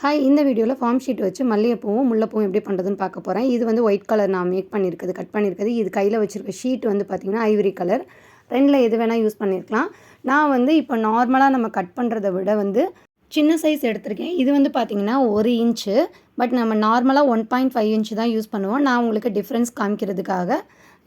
Hi, இந்த வீடியோவில் form sheet வச்சு மல்லிகைப்பூவும் முல்லைப்பூவும் எப்படி பண்ணுறதுன்னு பார்க்க போகிறேன். இது வந்து ஒயிட் கலர் நான் மேக் பண்ணியிருக்குது, கட் பண்ணியிருக்குது. இது கையில் வச்சுருக்க ஷீட் வந்து பார்த்திங்கன்னா ஐவரி கலர். ரெண்டில் எது வேணால் யூஸ் பண்ணியிருக்கலாம். நான் வந்து இப்போ நார்மலாக நம்ம கட் பண்ணுறதை விட வந்து சின்ன சைஸ் எடுத்திருக்கேன். இது வந்து பார்த்திங்கன்னா 1 இன்ச்சு. பட் நம்ம நார்மலாக 1.5 இன்ச்சு தான் யூஸ் பண்ணுவோம். நான் உங்களுக்கு டிஃப்ரென்ஸ் காமிக்கிறதுக்காக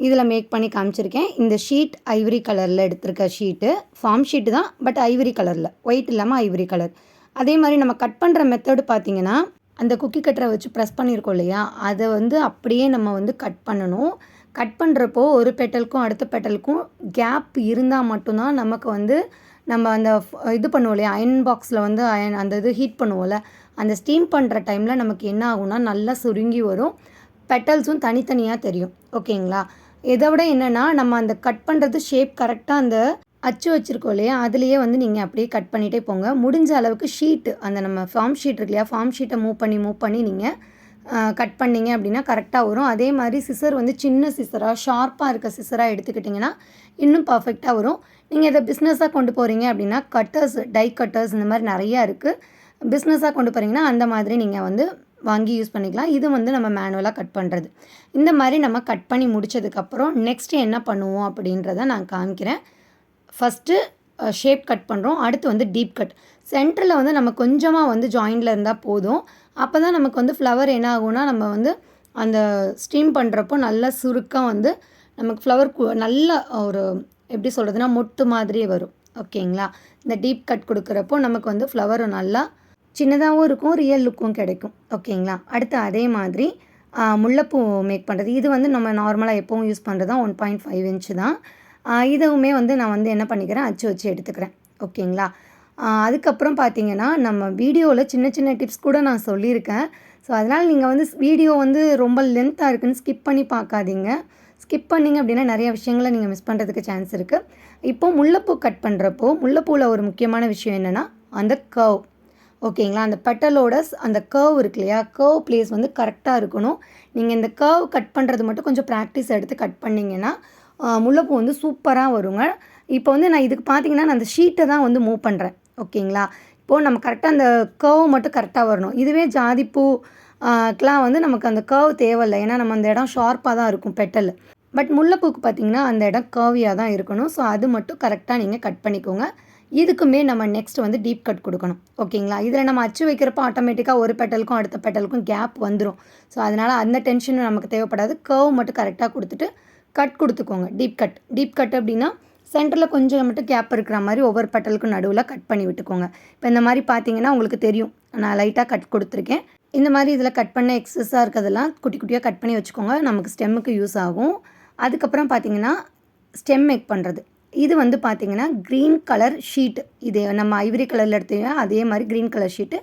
இதில் மேக் பண்ணி காமிச்சிருக்கேன். இந்த ஷீட் ஐவரி கலரில் எடுத்திருக்க ஷீட்டு ஃபார்ம் ஷீட்டு தான், பட் ஐவரி கலரில், ஒயிட் இல்லாமல் ஐவரி கலர். அதே மாதிரி நம்ம கட் பண்ணுற மெத்தடு பார்த்திங்கன்னா, அந்த குக்கி கட்டரை வச்சு ப்ரெஸ் பண்ணியிருக்கோம் இல்லையா, அதை வந்து அப்படியே நம்ம வந்து கட் பண்ணணும். கட் பண்ணுறப்போ ஒரு பெட்டலுக்கும் அடுத்த பெட்டலுக்கும் கேப் இருந்தால் மட்டும்தான் நமக்கு வந்து நம்ம அந்த இது பண்ணுவோம் இல்லையா, அயன் பாக்ஸில் வந்து அந்த இது ஹீட் பண்ணுவோம்ல, அந்த ஸ்டீம் பண்ணுற டைமில் நமக்கு என்ன ஆகும்னா நல்லா சுருங்கி வரும், பெட்டல்ஸும் தனித்தனியாக தெரியும். ஓகேங்களா? இதை விட என்னென்னா, நம்ம அந்த கட் பண்ணுறது ஷேப் கரெக்டாக அந்த அச்சு வச்சுருக்கோம் இல்லையா, அதுலேயே வந்து நீங்கள் அப்படியே கட் பண்ணிகிட்டே போங்க. முடிஞ்ச அளவுக்கு ஷீட்டு, அந்த நம்ம ஃபார்ம் ஷீட் இருக்கு இல்லையா, ஃபார்ம் ஷீட்டை மூவ் பண்ணி நீங்கள் கட் பண்ணிங்க அப்படின்னா கரெக்டாக வரும். அதே மாதிரி சிசர் வந்து சின்ன சிசராக ஷார்ப்பாக இருக்க சிசராக எடுத்துக்கிட்டிங்கன்னா இன்னும் பர்ஃபெக்டாக வரும். நீங்கள் இதை பிஸ்னஸாக கொண்டு போகிறீங்க அப்படின்னா கட்டர்ஸ், டை கட்டர்ஸ் இந்த மாதிரி நிறையா இருக்குது. பிஸ்னஸாக கொண்டு போகிறீங்கன்னா அந்த மாதிரி நீங்கள் வந்து வாங்கி யூஸ் பண்ணிக்கலாம். இது வந்து நம்ம மேனுவலாக கட் பண்ணுறது. இந்த மாதிரி நம்ம கட் பண்ணி முடித்ததுக்கப்புறம் நெக்ஸ்ட்டு என்ன பண்ணுவோம் அப்படின்றத நான் காமிக்கிறேன். ஃபஸ்ட்டு ஷேப் கட் பண்ணுறோம். அடுத்து வந்து டீப் கட். சென்டரில் வந்து நம்ம கொஞ்சமாக வந்து ஜாயிண்டில் இருந்தால் போதும். அப்போ தான் நமக்கு வந்து ஃப்ளவர் என்ன ஆகும்னா, நம்ம வந்து அந்த ஸ்டீம் பண்ணுறப்போ நல்லா சுருக்கம் வந்து நமக்கு ஃப்ளவர் நல்ல ஒரு எப்படி சொல்கிறதுனா மொட்டு மாதிரியே வரும். ஓகேங்களா? இந்த டீப் கட் கொடுக்குறப்போ நமக்கு வந்து ஃப்ளவர் நல்லா சின்னதாகவும் இருக்கும், ரியல் லுக்கும் கிடைக்கும். ஓகேங்களா? அடுத்து அதே மாதிரி முல்லைப்பூ மேக் பண்ணுறது. இது வந்து நம்ம நார்மலாக எப்போவும் யூஸ் பண்ணுறது தான் 1.5 இன்ச்சு தான். இதுவுமே வந்து நான் வந்து என்ன பண்ணிக்கிறேன், அச்சு வச்சு எடுத்துக்கிறேன். ஓகேங்களா? அதுக்கப்புறம் பார்த்திங்கன்னா, நம்ம வீடியோவில் சின்ன சின்ன டிப்ஸ் கூட நான் சொல்லியிருக்கேன். ஸோ அதனால் நீங்கள் வந்து வீடியோ வந்து ரொம்ப லென்த்தாக இருக்குதுன்னு ஸ்கிப் பண்ணி பார்க்காதீங்க. ஸ்கிப் பண்ணிங்க அப்படின்னா நிறைய விஷயங்களை நீங்கள் மிஸ் பண்ணுறதுக்கு சான்ஸ் இருக்குது. இப்போது முல்லைப்பூ கட் பண்ணுறப்போ முல்லைப்பூவில் ஒரு முக்கியமான விஷயம் என்னென்னா அந்த கர்வ். ஓகேங்களா? அந்த பெட்டலோட அந்த கர்வ் இருக்கு இல்லையா, கர்வ் பிளேஸ் வந்து கரெக்டாக இருக்கணும். நீங்கள் இந்த கர்வ் கட் பண்ணுறது மட்டும் கொஞ்சம் ப்ராக்டிஸ் எடுத்து கட் பண்ணிங்கன்னா முல்லைப்பூ வந்து சூப்பராக வருங்க. இப்போ வந்து நான் இதுக்கு பார்த்திங்கன்னா நான் அந்த ஷீட்டை தான் வந்து மூவ் பண்ணுறேன். ஓகேங்களா? இப்போது நம்ம கரெக்டாக அந்த கர்வ் மட்டும் கரெக்டாக வரணும். இதுவே ஜாதிப்பூ க்கெலாம் வந்து நமக்கு அந்த கர்வ் தேவையில்லை. ஏன்னா நம்ம அந்த இடம் ஷார்ப்பாக தான் இருக்கும் பெட்டல். பட் முல்லைப்பூக்கு பார்த்திங்கன்னா அந்த இடம் கர்வியாக தான் இருக்கணும். ஸோ அது மட்டும் கரெக்டாக நீங்கள் கட் பண்ணிக்கோங்க. இதுக்குமே நம்ம நெக்ஸ்ட் வந்து டீப் கட் கொடுக்கணும். ஓகேங்களா? இதில் நம்ம அச்சு வைக்கிறப்போ ஆட்டோமேட்டிக்காக ஒரு பெட்டலுக்கும் அடுத்த பெட்டலுக்கும் கேப் வந்துடும். ஸோ அதனால் அந்த டென்ஷனும் நமக்கு தேவைப்படாது. கர்வ் மட்டும் கரெக்டாக கொடுத்துட்டு கட் கொடுத்துக்கோங்க. Deep cut. டீப் கட் அப்படின்னா சென்டரில் கொஞ்சம் மட்டும் கேப் இருக்கிற மாதிரி ஒவ்வொரு பெட்டலுக்கும் நடுவில் கட் பண்ணி விட்டுக்கோங்க. இப்போ இந்த மாதிரி பார்த்தீங்கன்னா உங்களுக்கு தெரியும், நான் லைட்டாக கட் கொடுத்துருக்கேன். இந்த மாதிரி இதில் கட் பண்ண எக்ஸஸாக இருக்கிறதெல்லாம் குட்டி குட்டியாக கட் பண்ணி வச்சுக்கோங்க. நமக்கு ஸ்டெம்முக்கு யூஸ் ஆகும். அதுக்கப்புறம் பார்த்தீங்கன்னா ஸ்டெம் மேக் பண்ணுறது. இது வந்து பார்த்திங்கன்னா க்ரீன் கலர் ஷீட்டு. இது நம்ம ஐவரி கலரில் எடுத்தீங்கன்னா அதே மாதிரி க்ரீன் கலர் ஷீட்டு.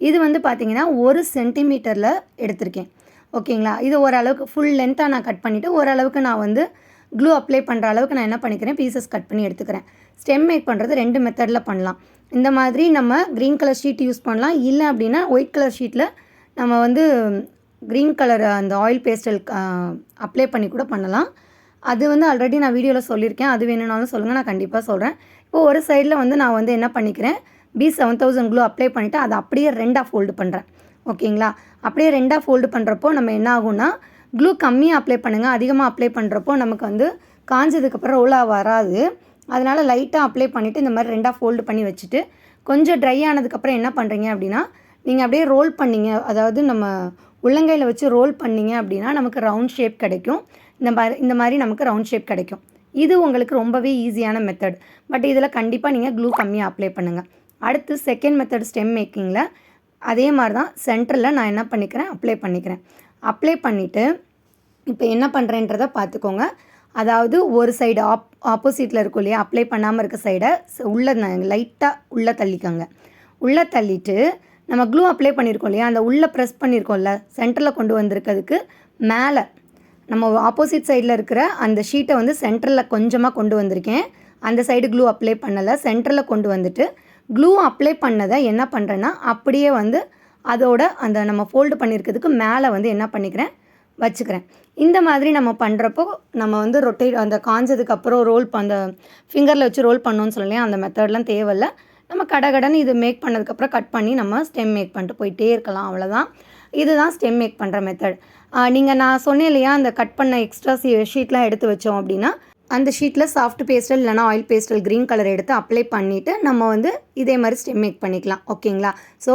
இது வந்து பார்த்திங்கன்னா 1 சென்டிமீட்டரில் எடுத்திருக்கேன். ஓகேங்களா? இது ஓரளவுக்கு ஃபுல் லென்த்தாக நான் கட் பண்ணிவிட்டு ஓரளவுக்கு நான் வந்து க்ளூ அப்ளை பண்ணுற அளவுக்கு நான் என்ன பண்ணிக்கிறேன், பீசஸ் கட் பண்ணி எடுத்துக்கிறேன். ஸ்டெம் மேக் பண்ணுறது 2 மெத்தடில் பண்ணலாம். இந்த மாதிரி நம்ம க்ரீன் கலர் ஷீட் யூஸ் பண்ணலாம். இல்லை அப்படின்னா ஒயிட் கலர் ஷீட்டில் நம்ம வந்து க்ரீன் கலர் அந்த ஆயில் பேஸ்டல் அப்ளை பண்ணி கூட பண்ணலாம். அது வந்து ஆல்ரெடி நான் வீடியோவில் சொல்லியிருக்கேன். அது வேணும்னாலும் சொல்லுங்கள், நான் கண்டிப்பாக சொல்கிறேன். இப்போது ஒரு சைடில் வந்து நான் வந்து என்ன பண்ணிக்கிறேன், B7000 க்ளூ அப்ளை பண்ணிவிட்டு அதை அப்படியே 2ஆக ஃபோல்டு பண்ணுறேன். ஓகேங்களா? அப்படியே 2ஆக ஃபோல்டு பண்ணுறப்போ நம்ம என்ன ஆகும்னா, க்ளூ கம்மியாக அப்ளை பண்ணுங்கள். அதிகமாக அப்ளை பண்ணுறப்போ நமக்கு வந்து காஞ்சதுக்கப்புறம் ரோலாக வராது. அதனால் லைட்டாக அப்ளை பண்ணிவிட்டு இந்த மாதிரி 2ஆக ஃபோல்டு பண்ணி வச்சுட்டு கொஞ்சம் ட்ரை ஆனதுக்கப்புறம் என்ன பண்ணுறீங்க அப்படின்னா, நீங்கள் அப்படியே ரோல் பண்ணிங்க, அதாவது நம்ம உள்ளங்கையில் வச்சு ரோல் பண்ணிங்க அப்படின்னா நமக்கு ரவுண்ட் ஷேப் கிடைக்கும். இந்த மாதிரி நமக்கு ரவுண்ட் ஷேப் கிடைக்கும். இது உங்களுக்கு ரொம்பவே ஈஸியான மெத்தட். பட் இதில் கண்டிப்பாக நீங்கள் க்ளூ கம்மியாக அப்ளை பண்ணுங்கள். அடுத்து செகண்ட் மெத்தட் ஸ்டெம் மேக்கிங்கில் அதே மாதிரி தான் சென்டரில் நான் என்ன பண்ணிக்கிறேன், அப்ளை பண்ணிக்கிறேன். அப்ளை பண்ணிவிட்டு இப்போ என்ன பண்ணுறேன்றதை பார்த்துக்கோங்க. அதாவது ஒரு சைடு ஆப்போசிட்டில் இருக்கும் இல்லையா, அப்ளை பண்ணாமல் இருக்க சைடை உள்ளே லைட்டாக உள்ளே தள்ளிக்கோங்க. உள்ளே தள்ளிட்டு நம்ம க்ளூ அப்ளை பண்ணியிருக்கோம் இல்லையா, அந்த உள்ளே ப்ரெஸ் பண்ணியிருக்கோம்ல, சென்டரில் கொண்டு வந்திருக்கிறதுக்கு மேலே நம்ம ஆப்போசிட் சைடில் இருக்கிற அந்த ஷீட்டை வந்து சென்டரில் கொஞ்சமாக கொண்டு வந்திருக்கேன். அந்த சைடு க்ளூ அப்ளை பண்ணலை, சென்டரில் கொண்டு வந்துட்டு க்ளூ அப்ளை பண்ணதை என்ன பண்ணுறேன்னா அப்படியே வந்து அதோட அந்த நம்ம ஃபோல்டு பண்ணியிருக்கிறதுக்கு மேலே வந்து என்ன பண்ணிக்கிறேன், வச்சுக்கிறேன். இந்த மாதிரி நம்ம பண்ணுறப்போ நம்ம வந்து ரொட்டேட் அந்த காஞ்சதுக்கப்புறம் ரோல் அந்த ஃபிங்கரில் வச்சு ரோல் பண்ணோன்னு சொல்லலையா, அந்த மெத்தட்லாம் தேவையில்லை. நம்ம கடகடன்னு இது மேக் பண்ணதுக்கப்புறம் கட் பண்ணி நம்ம ஸ்டெம் மேக் பண்ணிட்டு போயிட்டே இருக்கலாம். அவ்வளோதான். இதுதான் ஸ்டெம் மேக் பண்ணுற மெத்தட். நீங்கள் நான் சொன்னேன் இல்லையா, அந்த கட் பண்ண எக்ஸ்ட்ரா ஷீட்லாம் எடுத்து வச்சோம் அப்படின்னா அந்த ஷீட்டில் சாஃப்ட் பேஸ்டல் இல்லைனா ஆயில் பேஸ்டல் க்ரீன் கலர் எடுத்து அப்ளை பண்ணிவிட்டு நம்ம வந்து இதே மாதிரி ஸ்டெம் மேக் பண்ணிக்கலாம். ஓகேங்களா? ஸோ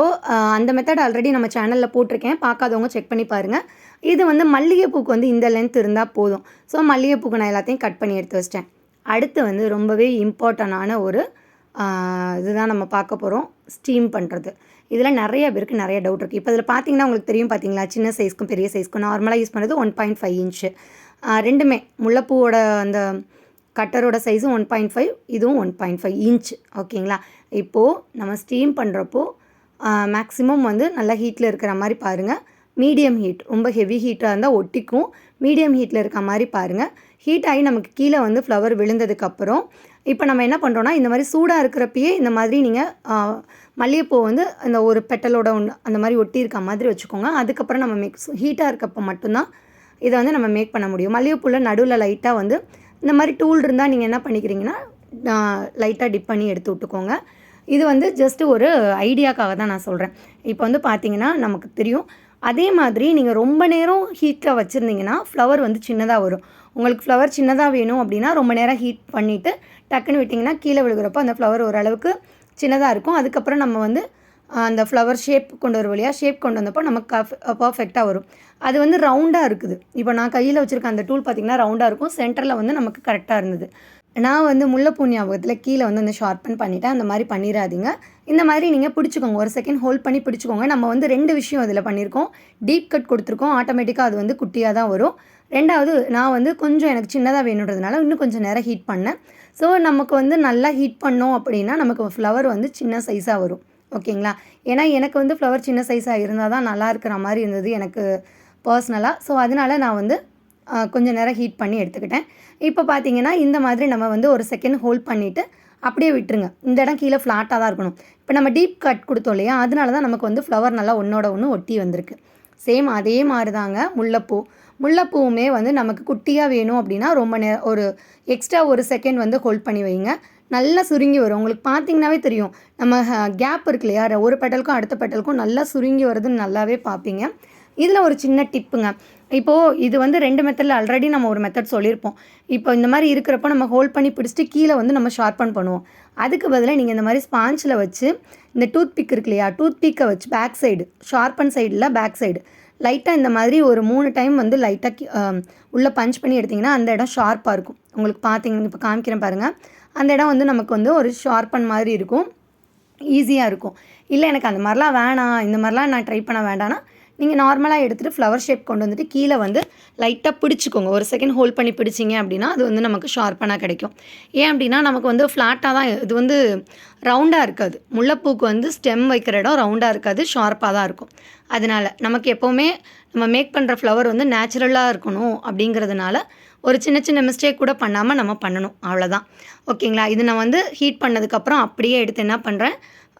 அந்த மெத்தட் ஆல்ரெடி நம்ம சேனலில் போட்டிருக்கேன், பார்க்காதவங்க செக் பண்ணி பாருங்கள். இது வந்து மல்லிகைப்பூக்கு வந்து இந்த லென்த் இருந்தால் போதும். ஸோ மல்லிகைப்பூக்கு நான் எல்லாத்தையும் கட் பண்ணி எடுத்து வச்சிட்டேன். அடுத்து வந்து ரொம்பவே இம்பார்ட்டண்டான ஒரு இதுதான் நம்ம பார்க்க போகிறோம், ஸ்டீம் பண்ணுறது. இதில் நிறைய பேருக்கு நிறைய டவுட் இருக்குது. இப்போ இதில் பார்த்தீங்கன்னா உங்களுக்கு தெரியும் பார்த்தீங்களா, சின்ன சைஸ்க்கும் பெரிய சைஸ்க்கும் நார்மலாக யூஸ் பண்ணுறது 1.5 இன்ச்சு. ரெண்டுமே முல்லைப்பூவோட அந்த கட்டரோட சைஸும் 1.5, இதுவும் 1.5 இன்ச். ஓகேங்களா? இப்போது நம்ம ஸ்டீம் பண்ணுறப்போ மேக்ஸிமம் வந்து நல்லா ஹீட்டில் இருக்கிற மாதிரி பாருங்கள். மீடியம் ஹீட், ரொம்ப ஹெவி ஹீட்டாக இருந்தால் ஒட்டிக்கும். மீடியம் ஹீட்டில் இருக்க மாதிரி பாருங்கள். ஹீட் ஆகி நமக்கு கீழே வந்து ஃப்ளவர் விழுந்ததுக்கப்புறம் இப்போ நம்ம என்ன பண்ணுறோன்னா, இந்த மாதிரி சூடாக இருக்கிறப்பயே இந்த மாதிரி நீங்கள் மல்லிகைப்பூ வந்து அந்த ஒரு பெட்டலோட ஒன்று அந்த மாதிரி ஒட்டி இருக்க மாதிரி வச்சுக்கோங்க. அதுக்கப்புறம் நம்ம ஹீட்டாக இருக்கப்போ மட்டும்தான் இதை வந்து நம்ம மேக் பண்ண முடியும். மல்லிகைப்பூவில் நடுவில் லைட்டாக வந்து இந்த மாதிரி டூல் இருந்தால் நீங்கள் என்ன பண்ணிக்கிறீங்கன்னா லைட்டாக டிப் பண்ணி எடுத்து விட்டுக்கோங்க. இது வந்து ஜஸ்ட்டு ஒரு ஐடியாக்காக தான் நான் சொல்கிறேன். இப்போ வந்து பார்த்தீங்கன்னா நமக்கு தெரியும். அதே மாதிரி நீங்கள் ரொம்ப நேரம் ஹீட்டில் வச்சுருந்தீங்கன்னா ஃப்ளவர் வந்து சின்னதாக வரும். உங்களுக்கு ஃப்ளவர் சின்னதாக வேணும் அப்படின்னா ரொம்ப நேரம் ஹீட் பண்ணிவிட்டு டக்குன்னு விட்டிங்கன்னா கீழே விழுகிறப்போ அந்த ஃப்ளவர் ஓரளவுக்கு சின்னதாக இருக்கும். அதுக்கப்புறம் நம்ம வந்து அந்த ஃப்ளவர் ஷேப் கொண்டு வரும் இல்லையா, ஷேப் கொண்டு வந்தப்போ நமக்கு பர்ஃபெக்டாக வரும். அது வந்து ரவுண்டாக இருக்குது. இப்போ நான் கையில் வச்சுருக்க அந்த டூல் பார்த்திங்கன்னா ரவுண்டாக இருக்கும். சென்டரில் வந்து நமக்கு கரெக்டாக இருந்தது. நான் வந்து முல்லைப்பூ ஞாபகத்தில் கீழே வந்து அந்த ஷார்ப்பன் பண்ணிவிட்டேன். அந்த மாதிரி பண்ணிடாதீங்க. இந்த மாதிரி நீங்கள் பிடிச்சிக்கோங்க, ஒரு செகண்ட் ஹோல்ட் பண்ணி பிடிச்சிக்கோங்க. நம்ம வந்து 2 விஷயம் அதில் பண்ணியிருக்கோம். டீப் கட் கொடுத்துருக்கோம், ஆட்டோமேட்டிக்காக அது வந்து குட்டியாக தான் வரும். 2வது நான் வந்து கொஞ்சம் எனக்கு சின்னதாக வேணுன்றதுனால இன்னும் கொஞ்சம் நேரம் ஹீட் பண்ணேன். ஸோ நமக்கு வந்து நல்லா ஹீட் பண்ணோம் அப்படின்னா நமக்கு ஃப்ளவர் வந்து சின்ன சைஸாக வரும். ஓகேங்களா? ஏன்னா எனக்கு வந்து ஃப்ளவர் சின்ன சைஸாக இருந்தால் தான் நல்லா இருக்கிற மாதிரி இருந்தது எனக்கு பர்சனலாக. ஸோ அதனால் நான் வந்து கொஞ்சம் நேரம் ஹீட் பண்ணி எடுத்துக்கிட்டேன். இப்போ பார்த்தீங்கன்னா இந்த மாதிரி நம்ம வந்து ஒரு செகண்ட் ஹோல்ட் பண்ணிவிட்டு அப்படியே விட்டுருங்க. இந்த இடம் கீழே ஃப்ளாட்டாக தான் இருக்கணும். இப்போ நம்ம டீப் கட் கொடுத்தோம் இல்லையா, அதனால தான் நமக்கு வந்து ஃப்ளவர் நல்லா ஒன்றோட ஒன்று ஒட்டி வந்திருக்கு. சேம் அதே மாதிரி தாங்க முல்லைப்பூ. முல்லைப்பூவுமே வந்து நமக்கு குட்டியாக வேணும் அப்படின்னா ரொம்ப ஒரு எக்ஸ்ட்ரா ஒரு செகண்ட் வந்து ஹோல்ட் பண்ணி வைங்க. நல்லா சுருங்கி வரும். உங்களுக்கு பார்த்தீங்கன்னாவே தெரியும். நம்ம கேப் இருக்கு இல்லையா, ஒரு பெட்டலுக்கும் அடுத்த பெட்டலுக்கும் நல்லா சுருங்கி வருதுன்னு நல்லாவே பார்ப்பீங்க. இதில் ஒரு சின்ன டிப்புங்க. இப்போது இது வந்து 2 மெத்தடில் ஆல்ரெடி நம்ம ஒரு மெத்தட் சொல்லியிருப்போம். இப்போ இந்த மாதிரி இருக்கிறப்போ நம்ம ஹோல்ட் பண்ணி பிடிச்சிட்டு கீழே வந்து நம்ம ஷார்ப்பன் பண்ணுவோம். அதுக்கு பதிலாக நீங்கள் இந்த மாதிரி ஸ்பாஞ்சில் வச்சு இந்த டூத் பிக் இருக்கு இல்லையா, டூத் பிக்கை வச்சு பேக் சைடு ஷார்ப்பன் சைடில் பேக் சைடு லைட்டாக இந்த மாதிரி ஒரு 3 டைம் வந்து லைட்டாக உள்ளே பஞ்ச் பண்ணி எடுத்திங்கன்னா அந்த இடம் ஷார்ப்பாக இருக்கும். உங்களுக்கு பார்த்தீங்கன்னா இப்போ காமிக்கிறேன் பாருங்கள். அந்த இடம் வந்து நமக்கு வந்து ஒரு ஷார்ப்பன் மாதிரி இருக்கும், ஈஸியாக இருக்கும். இல்லை எனக்கு அந்த மாதிரிலாம் வேணாம், இந்த மாதிரிலாம் நான் ட்ரை பண்ண வேண்டாம்னா நீங்கள் நார்மலாக எடுத்துகிட்டு ஃப்ளவர் ஷேப் கொண்டு வந்துட்டு கீழே வந்து லைட்டாக பிடிச்சிக்கோங்க. ஒரு செகண்ட் ஹோல்ட் பண்ணி பிடிச்சிங்க அப்படின்னா அது வந்து நமக்கு ஷார்ப்பனாக கிடைக்கும். ஏன் அப்படின்னா நமக்கு வந்து ஃப்ளாட்டாக தான், இது வந்து ரவுண்டாக இருக்காது. முல்லைப்பூக்கு வந்து ஸ்டெம் வைக்கிற இடம் ரவுண்டாக இருக்காது, ஷார்ப்பாக தான் இருக்கும். அதனால் நமக்கு எப்போவுமே நம்ம மேக் பண்ணுற ஃப்ளவர் வந்து நேச்சுரலாக இருக்கணும் அப்படிங்கிறதுனால ஒரு சின்ன சின்ன மிஸ்டேக் கூட பண்ணாமல் நம்ம பண்ணணும், அவ்வளோதான். ஓகேங்களா? இது நான் வந்து ஹீட் பண்ணதுக்கப்புறம் அப்படியே எடுத்து என்ன பண்ணுறேன்,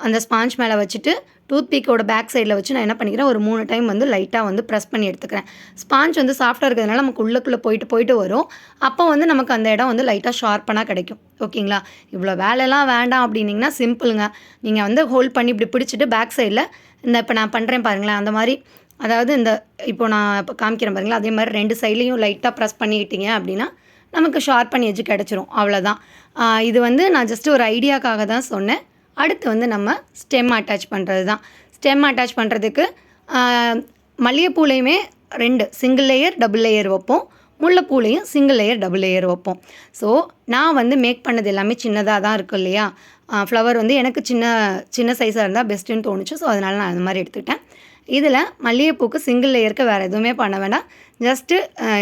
அந்த ஸ்பாஞ்ச் மேலே வச்சுட்டு டூத் பீக்கோட பேக் சைடில் வச்சு நான் என்ன பண்ணிக்கிறேன், ஒரு 3 டைம் வந்து லைட்டாக வந்து ப்ரெஸ் பண்ணி எடுத்துக்கிறேன். ஸ்பாஞ்ச் வந்து சாஃப்டாக இருக்கிறதுனால நமக்கு உள்ளுக்குள்ளே போயிட்டு வரும். அப்போ வந்து நமக்கு அந்த இடம் வந்து லைட்டாக ஷார்ப்பனாக கிடைக்கும். ஓகேங்களா? இவ்வளோ வேலைலாம் வேண்டாம் அப்படின்னிங்கன்னா சிம்பிளுங்க. நீங்கள் வந்து ஹோல்ட் பண்ணி இப்படி பிடிச்சிட்டு பேக் சைடில் இப்போ நான் பண்ணுறேன் பாருங்களேன், அந்த மாதிரி, அதாவது இப்போ நான் இப்போ காமிக்கிறேன் பாருங்களா, அதே மாதிரி 2 சைட்லேயும் லைட்டாக ப்ரெஸ் பண்ணிக்கிட்டீங்க அப்படின்னா நமக்கு ஷார்ப்பன் எட்ஜ் கிடச்சிரும், அவ்வளோதான். இது வந்து நான் ஜஸ்ட்டு ஒரு ஐடியாக்காக தான் சொன்னேன். அடுத்து வந்து நம்ம ஸ்டெம் அட்டாச் பண்ணுறது தான். ஸ்டெம் அட்டாச் பண்ணுறதுக்கு மல்லிகைப்பூலையுமே 2 சிங்கிள் லேயர் டபுள் லேயர் வைப்போம், முல்லைப்பூலையும் சிங்கிள் லேயர் டபுள் லேயர் வைப்போம். ஸோ நான் வந்து மேக் பண்ணது எல்லாமே சின்னதாக தான் இருக்கும் இல்லையா, ஃப்ளவர் வந்து எனக்கு சின்ன சைஸாக இருந்தால் பெஸ்ட்டுன்னு தோணுச்சு. ஸோ அதனால் நான் அந்த மாதிரி எடுத்துக்கிட்டேன். இதில் மல்லிகைப்பூக்கு சிங்கிள் லேயருக்கு வேறு எதுவுமே பண்ண வேண்டாம். ஜஸ்ட்டு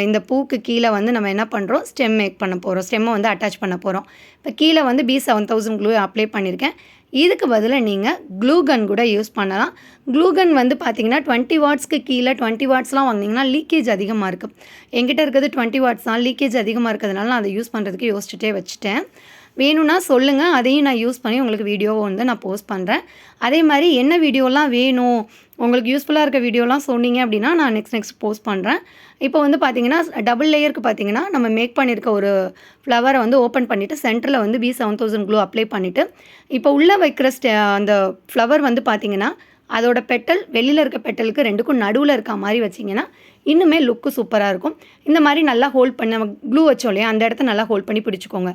இந்த பூக்கு கீழே வந்து நம்ம என்ன பண்ணுறோம், ஸ்டெம் மேக் பண்ண போகிறோம், ஸ்டெம்மை வந்து அட்டாச் பண்ண போகிறோம். இப்போ கீழே வந்து B7000 க்ளூ அப்ளை பண்ணியிருக்கேன். இதுக்கு பதிலாக நீங்கள் க்ளூ கன் கூட யூஸ் பண்ணலாம். க்ளூ கன் வந்து பார்த்தீங்கன்னா 20 வாட்ஸ்க்கு கீழே 20 வாட்ஸ்லாம் வாங்கினீங்கன்னா லீக்கேஜ் அதிகமாக இருக்குது. என்கிட்ட இருக்கிறது 20 வாட்ஸ் தான். லீக்கேஜ் அதிகமாக இருக்கிறதுனால நான் அதை யூஸ் பண்ணுறதுக்கு யோசிச்சுட்டே வச்சுட்டேன். வேணும்னா சொல்லுங்கள், அதையும் நான் யூஸ் பண்ணி உங்களுக்கு வீடியோவை வந்து நான் போஸ்ட் பண்ணுறேன். அதே மாதிரி என்ன வீடியோலாம் வேணும், உங்களுக்கு யூஸ்ஃபுல்லாக இருக்க வீடியோலாம் சொன்னீங்க அப்படின்னா நான் நெக்ஸ்ட் போஸ்ட் பண்ணுறேன். இப்போ வந்து பார்த்தீங்கன்னா டபுள் லேயருக்கு பார்த்தீங்கன்னா நம்ம மேக் பண்ணியிருக்க ஒரு ஃப்ளவரை வந்து ஓப்பன் பண்ணிவிட்டு சென்டரில் வந்து B7000 க்ளூ அப்ளை பண்ணிவிட்டு இப்போ உள்ளே வைக்கிற அந்த ஃப்ளவர் வந்து பார்த்தீங்கன்னா அதோட பெட்டல் வெளியில் இருக்க பெட்டலுக்கு 2க்கும் நடுவில் இருக்க மாதிரி வச்சிங்கன்னா இன்னுமே லுக்கு சூப்பராக இருக்கும். இந்த மாதிரி நல்லா ஹோல்ட் பண்ணி நம்ம க்ளூ வச்சோம் இல்லையா, அந்த இடத்த நல்லா ஹோல்ட் பண்ணி பிடிச்சிக்கோங்க.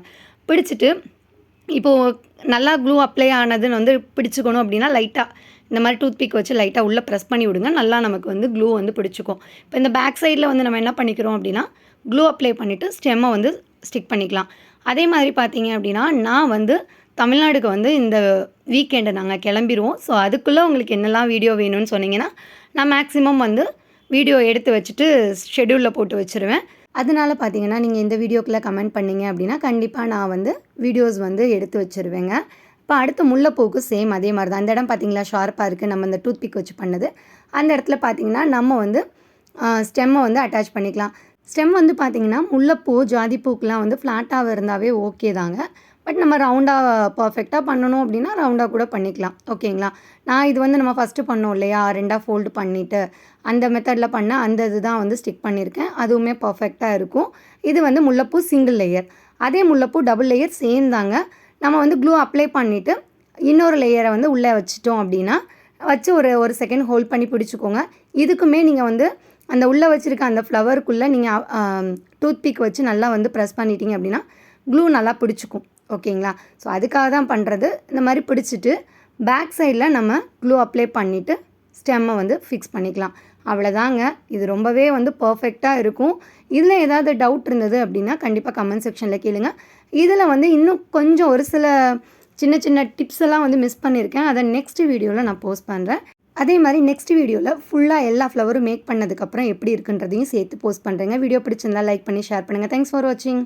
பிடிச்சிட்டு இப்போது நல்லா க்ளூ அப்ளை ஆனதுன்னு வந்து பிடிச்சிக்கணும் அப்படின்னா லைட்டாக இந்த மாதிரி டூத் பிக் வச்சு லைட்டாக உள்ளே ப்ரெஸ் பண்ணி விடுங்க. நல்லா நமக்கு வந்து க்ளூ வந்து பிடிச்சிக்கும். இப்போ இந்த பேக் சைடில் வந்து நம்ம என்ன பண்ணிக்கிறோம் அப்படின்னா க்ளூ அப்ளை பண்ணிவிட்டு ஸ்டெம்மை வந்து ஸ்டிக் பண்ணிக்கலாம். அதே மாதிரி பார்த்தீங்க அப்படின்னா நான் வந்து தமிழ்நாடுக்கு வந்து இந்த வீக்கெண்டு நாங்கள் கிளம்பிடுவோம். ஸோ அதுக்குள்ளே உங்களுக்கு என்னெல்லாம் வீடியோ வேணும்னு சொன்னீங்கன்னா நான் மேக்ஸிமம் வந்து வீடியோ எடுத்து வச்சுட்டு ஷெட்யூலில் போட்டு வச்சுருவேன். அதனால பார்த்தீங்கன்னா நீங்கள் இந்த வீடியோக்குள்ளே கமெண்ட் பண்ணிங்க அப்படின்னா கண்டிப்பாக நான் வந்து வீடியோஸ் வந்து எடுத்து வச்சுருவேங்க. இப்போ அடுத்து முல்லைப்பூவுக்கு சேம் அதே மாதிரி தான். அந்த இடம் பார்த்தீங்களா ஷார்ப்பாக இருக்குது, நம்ம இந்த டூத் பிக் வச்சு பண்ணது. அந்த இடத்துல பார்த்தீங்கன்னா நம்ம வந்து ஸ்டெம்மை வந்து அட்டாச் பண்ணிக்கலாம். ஸ்டெம் வந்து பார்த்திங்கன்னா முல்லைப்பூ ஜாதிப்பூக்கெலாம் வந்து ஃப்ளாட்டாக இருந்தாவே ஓகே தாங்க. பட் நம்ம ரவுண்டாக பர்ஃபெக்டாக பண்ணணும் அப்படின்னா ரவுண்டாக கூட பண்ணிக்கலாம். ஓகேங்களா. நான் இது வந்து நம்ம ஃபஸ்ட்டு பண்ணோம் இல்லையா, 2ஆக ஃபோல்டு பண்ணிவிட்டு அந்த மெத்தடில் பண்ண அந்த இது தான் வந்து ஸ்டிக் பண்ணியிருக்கேன். அதுவுமே பர்ஃபெக்டாக இருக்கும். இது வந்து முல்லைப்பூ சிங்கிள் லேயர். அதே முல்லைப்பூ டபுள் லேயர் சேம் தாங்க. நம்ம வந்து க்ளூ அப்ளை பண்ணிவிட்டு இன்னொரு லேயரை வந்து உள்ளே வச்சிட்டோம் அப்படின்னா வச்சு ஒரு செகண்ட் ஹோல்ட் பண்ணி பிடிச்சிக்கோங்க. இதுக்குமே நீங்கள் வந்து அந்த உள்ளே வச்சுருக்க அந்த ஃப்ளவருக்குள்ளே நீங்கள் டூத் பிக் வச்சு நல்லா வந்து ப்ரெஸ் பண்ணிட்டீங்க அப்படின்னா க்ளூ நல்லா பிடிச்சிக்கும். ஓகேங்களா. ஸோ அதுக்காக தான் பண்ணுறது. இந்த மாதிரி பிடிச்சிட்டு பேக் சைடில் நம்ம க்ளூ அப்ளை பண்ணிவிட்டு ஸ்டெம்மை வந்து ஃபிக்ஸ் பண்ணிக்கலாம். அவ்வளோதாங்க. இது ரொம்பவே வந்து பர்ஃபெக்டாக இருக்கும். இதில் ஏதாவது டவுட் இருந்தது அப்படின்னா கண்டிப்பாக கமெண்ட் செக்ஷனில் கேளுங்க. இதில் வந்து இன்னும் கொஞ்சம் ஒரு சில சின்ன சின்ன டிப்ஸ் எல்லாம் வந்து மிஸ் பண்ணியிருக்கேன். அதை நெக்ஸ்ட் வீடியோவில் நான் போஸ்ட் பண்ணுறேன். அதே மாதிரி நெக்ஸ்ட் வீடியோவில் ஃபுல்லாக எல்லா ஃப்ளவரும் மேக் பண்ணதுக்கப்புறம் எப்படி இருக்குன்றதையும் சேர்த்து போஸ்ட் பண்ணுறேங்க. வீடியோ பிடிச்சிருந்தா லைக் பண்ணி ஷேர் பண்ணுங்கள். தேங்க்ஸ் ஃபார் வாட்சிங்.